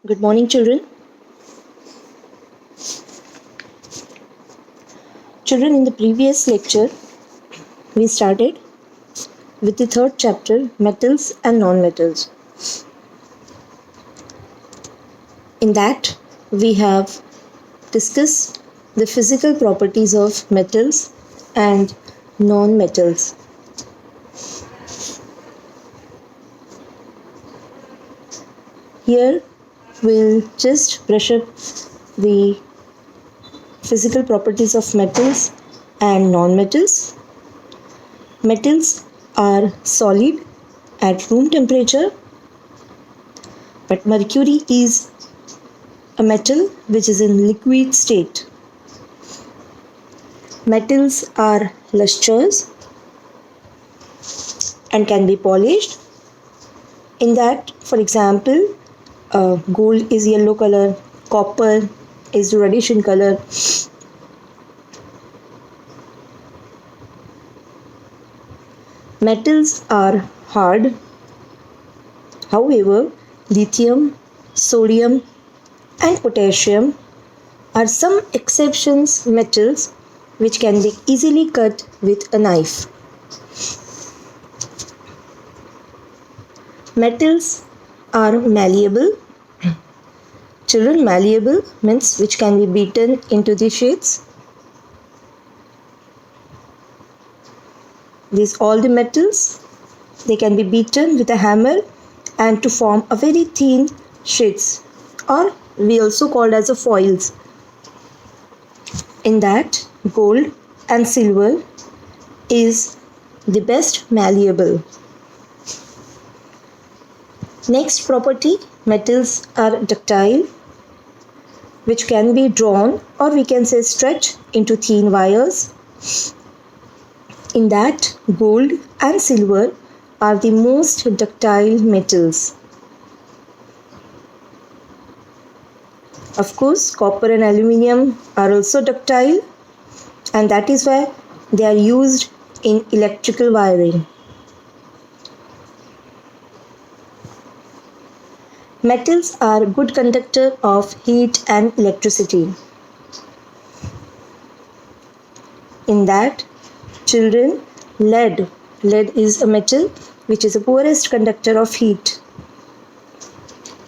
Good morning, children. Children, in the previous lecture, we started with the third chapter, metals and non-metals. In that, we have discussed the physical properties of metals and non-metals. Here, we'll just brush up the physical properties of metals and non-metals. Metals are solid at room temperature, but mercury is a metal which is in liquid state. Metals are lustrous and can be polished. In that, for example, gold is yellow color, copper is reddish in color. Metals are hard. However, lithium, sodium, and potassium are some exceptions metals which can be easily cut with a knife. Metals are malleable. Children, malleable means which can be beaten into the shades. These all the metals, they can be beaten with a hammer and to form a very thin sheets, or we also called as a foils. In that, gold and silver is the best malleable. Next property, metals are ductile, which can be drawn or we can say stretched into thin wires. In that, gold and silver are the most ductile metals. Of course, copper and aluminium are also ductile, and that is why they are used in electrical wiring. Metals are good conductor of heat and electricity. In that, children, lead is a metal which is the poorest conductor of heat.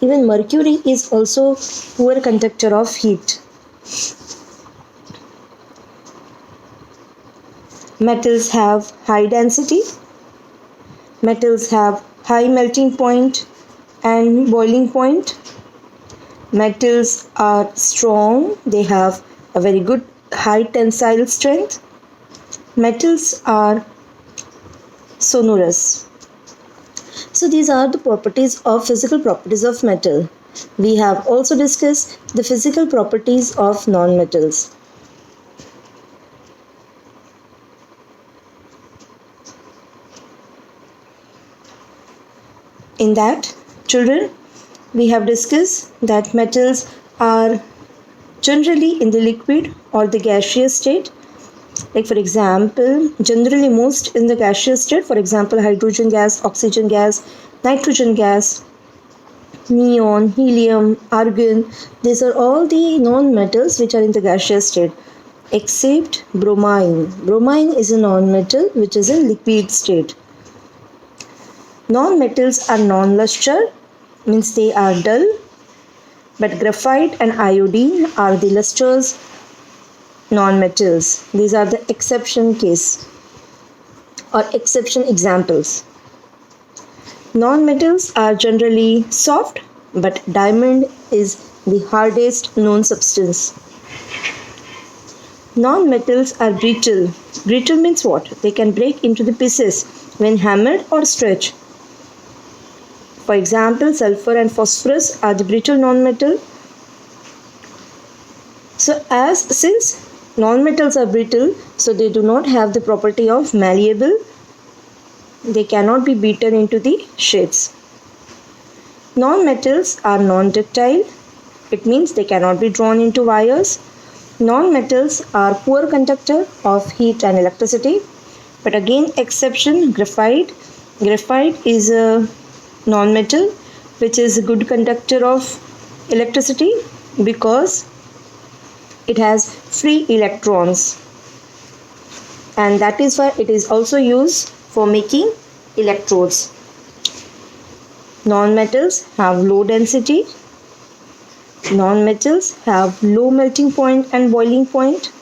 Even mercury is also poor conductor of heat. Metals have high density. Metals have high melting point and boiling point. Metals are strong. They have a very good high tensile strength. Metals are sonorous. So these are the physical properties of metal. We have also discussed the physical properties of non-metals. In that, children, we have discussed that metals are generally in the liquid or the gaseous state. Like for example, generally most in the gaseous state, for example, hydrogen gas, oxygen gas, nitrogen gas, neon, helium, argon, these are all the non-metals which are in the gaseous state, except bromine. Bromine is a non-metal which is in liquid state. Non-metals are non-luster, means they are dull, but graphite and iodine are the lustrous non-metals. These are the exception case or exception examples. Non-metals are generally soft, but diamond is the hardest known substance. Non-metals are brittle. Brittle means what? They can break into the pieces when hammered or stretched. For example, sulfur and phosphorus are the brittle non-metal. Since non-metals are brittle, so they do not have the property of malleable. They cannot be beaten into the shades. Non-metals are non-ductile. It means they cannot be drawn into wires. Non-metals are poor conductor of heat and electricity. But again, exception, graphite. Graphite is a non-metal which is a good conductor of electricity because it has free electrons, and that is why it is also used for making electrodes. Non-metals have low density. Non-metals have low melting point and boiling point.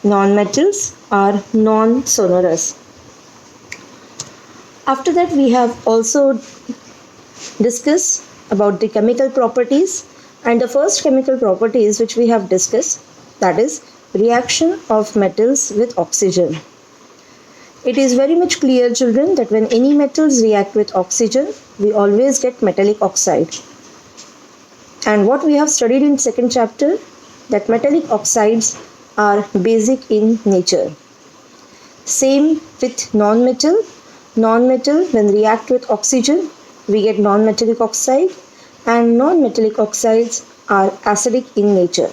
Non-metals are non-sonorous. After that, we have also discussed about the chemical properties, and the first chemical properties which we have discussed, that is reaction of metals with oxygen. It is very much clear, children, that when any metals react with oxygen, we always get metallic oxide. And what we have studied in second chapter, that metallic oxides are basic in nature. Same with non-metal. Non-metal, when react with oxygen, we get non-metallic oxide, and non-metallic oxides are acidic in nature.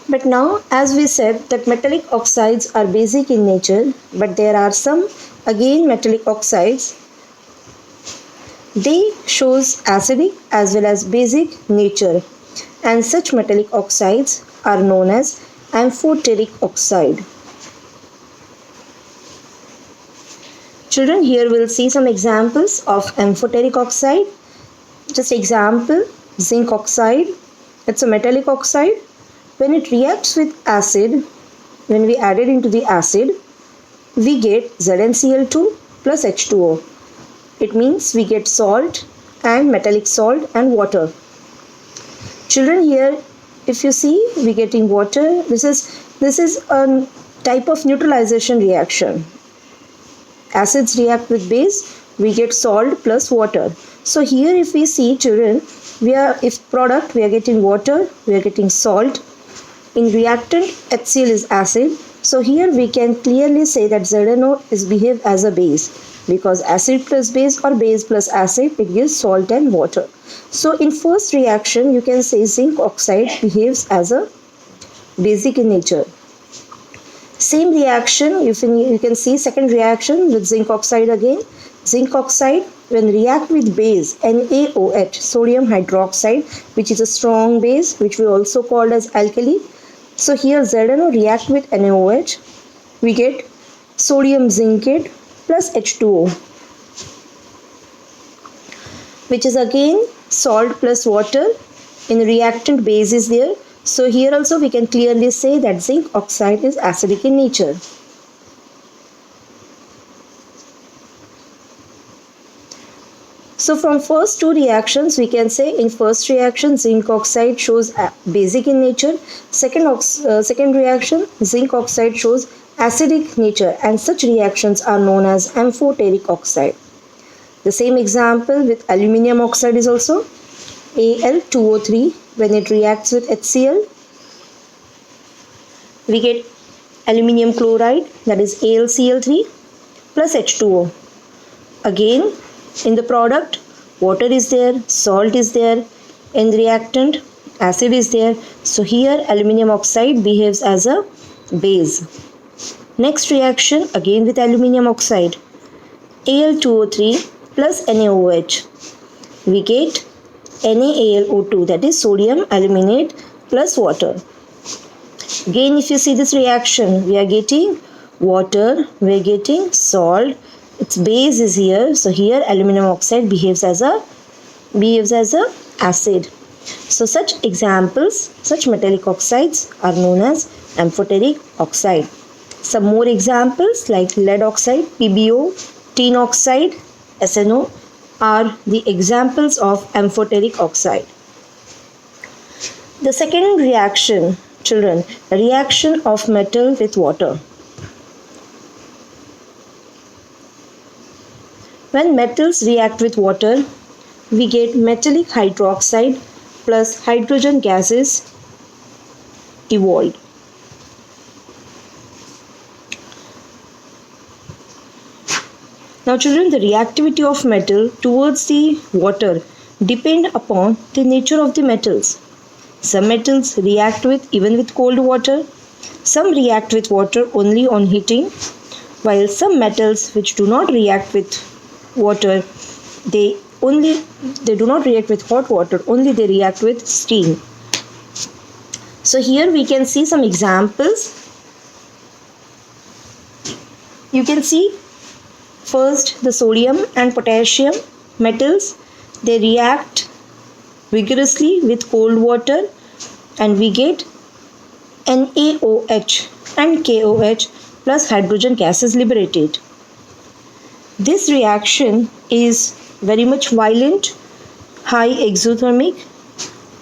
But now, as we said, that metallic oxides are basic in nature, but there are some again metallic oxides. They shows acidic as well as basic nature, and such metallic oxides are known as amphoteric oxide. Children, here we'll see some examples of amphoteric oxide. Just example, zinc oxide. It's a metallic oxide. When it reacts with acid, when we add it into the acid, we get ZnCl2 plus H2O. It means we get salt and metallic salt and water. Children, here if you see, we getting water. This is a type of neutralization reaction. Acids react with base, we get salt plus water. So here if we see, children, we are getting water, we are getting salt. In reactant, HCl is acid. So here we can clearly say that ZNO is behave as a base, because acid plus base or base plus acid, it gives salt and water. So in first reaction, you can say zinc oxide behaves as a basic in nature. Same reaction, you can see second reaction with zinc oxide again. Zinc oxide, when react with base NaOH, sodium hydroxide, which is a strong base, which we also called as alkali. So here ZNO react with NaOH, we get sodium zincate plus H2O, which is again salt plus water. In reactant, base is there. So here also we can clearly say that zinc oxide is acidic in nature. So from first two reactions, we can say in first reaction zinc oxide shows basic in nature. Second reaction, zinc oxide shows acidic nature, and such reactions are known as amphoteric oxide. The same example with aluminium oxide is also Al2O3. When it reacts with HCl, we get aluminium chloride, that is AlCl3 plus H2O. Again, in the product, water is there, salt is there. In the reactant, acid is there. So here aluminium oxide behaves as a base. Next reaction, again with aluminium oxide, Al2O3 plus NaOH. We get NaAlO2, that is sodium aluminate plus water. Again, if you see this reaction, we are getting water, we are getting salt, its base is here. So here aluminum oxide behaves as a acid. So such examples, such metallic oxides are known as amphoteric oxide. Some more examples like lead oxide, PbO, tin oxide, SNO are the examples of amphoteric oxide. The second reaction, children, reaction of metal with water. When metals react with water, we get metallic hydroxide plus hydrogen gases evolved. Now children, the reactivity of metal towards the water depend upon the nature of the metals. Some metals react even with cold water. Some react with water only on heating, while some metals which do not react with water they do not react with hot water, only they react with steam. So here we can see some examples. You can see first the sodium and potassium metals, they react vigorously with cold water and we get NaOH and KOH plus hydrogen gas is liberated. This reaction is very much violent, high exothermic,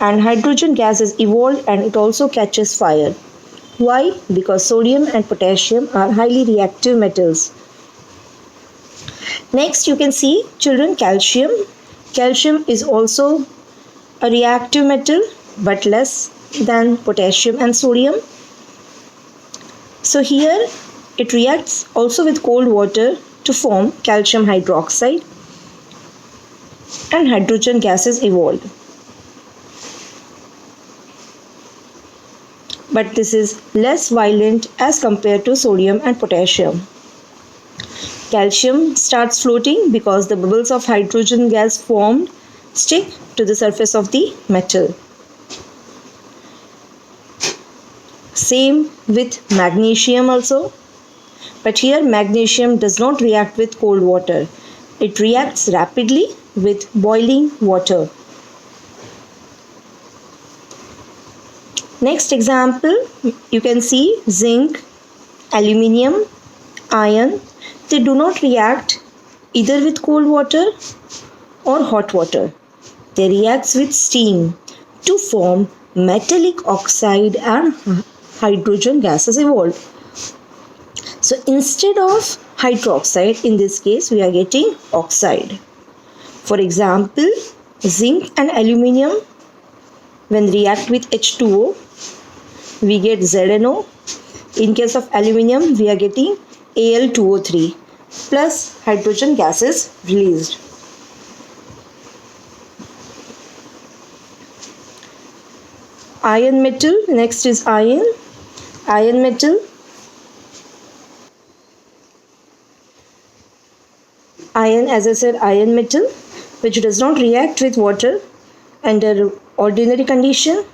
and hydrogen gas is evolved and it also catches fire. Why? Because sodium and potassium are highly reactive metals. Next you can see, children, calcium. Calcium is also a reactive metal but less than potassium and sodium. So here it reacts also with cold water to form calcium hydroxide and hydrogen gas is evolved. But this is less violent as compared to sodium and potassium. Calcium starts floating because the bubbles of hydrogen gas formed stick to the surface of the metal. Same with magnesium also. But here magnesium does not react with cold water. It reacts rapidly with boiling water. Next example, you can see zinc, aluminium, iron. They do not react either with cold water or hot water. They react with steam to form metallic oxide and hydrogen gases evolved. So instead of hydroxide, in this case we are getting oxide. For example, zinc and aluminium, when react with H2O, we get ZNO. In case of aluminium, we are getting Al2O3 plus hydrogen gases released. Iron metal, next is iron. Iron metal. Iron, as I said, iron metal, which does not react with water under ordinary condition.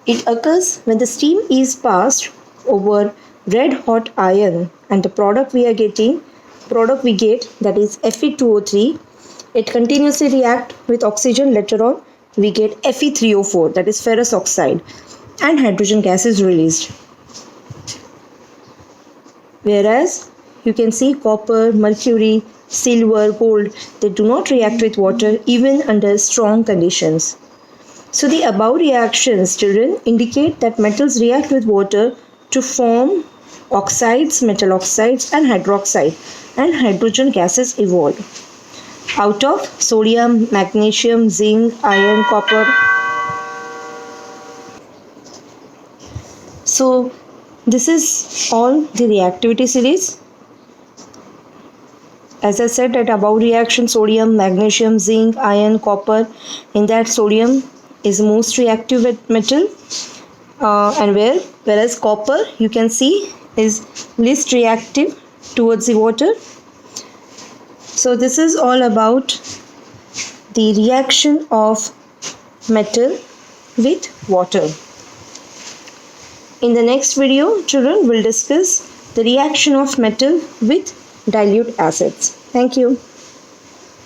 It occurs when the steam is passed over red hot iron and the product we get, that is Fe2O3, it continuously reacts with oxygen. Later on we get Fe3O4, that is ferrous oxide, and hydrogen gas is released. Whereas you can see copper, mercury, silver, gold, they do not react with water even under strong conditions. So the above reactions, children, indicate that metals react with water to form oxides, metal oxides and hydroxide, and hydrogen gases evolved out of sodium, magnesium, zinc, iron, copper. So this is all the reactivity series. As I said, at above reaction, sodium, magnesium, zinc, iron, copper, in that sodium is most reactive metal, and whereas copper, you can see, is least reactive towards the water. So this is all about the reaction of metal with water. In the next video, children will discuss the reaction of metal with dilute acids. Thank you.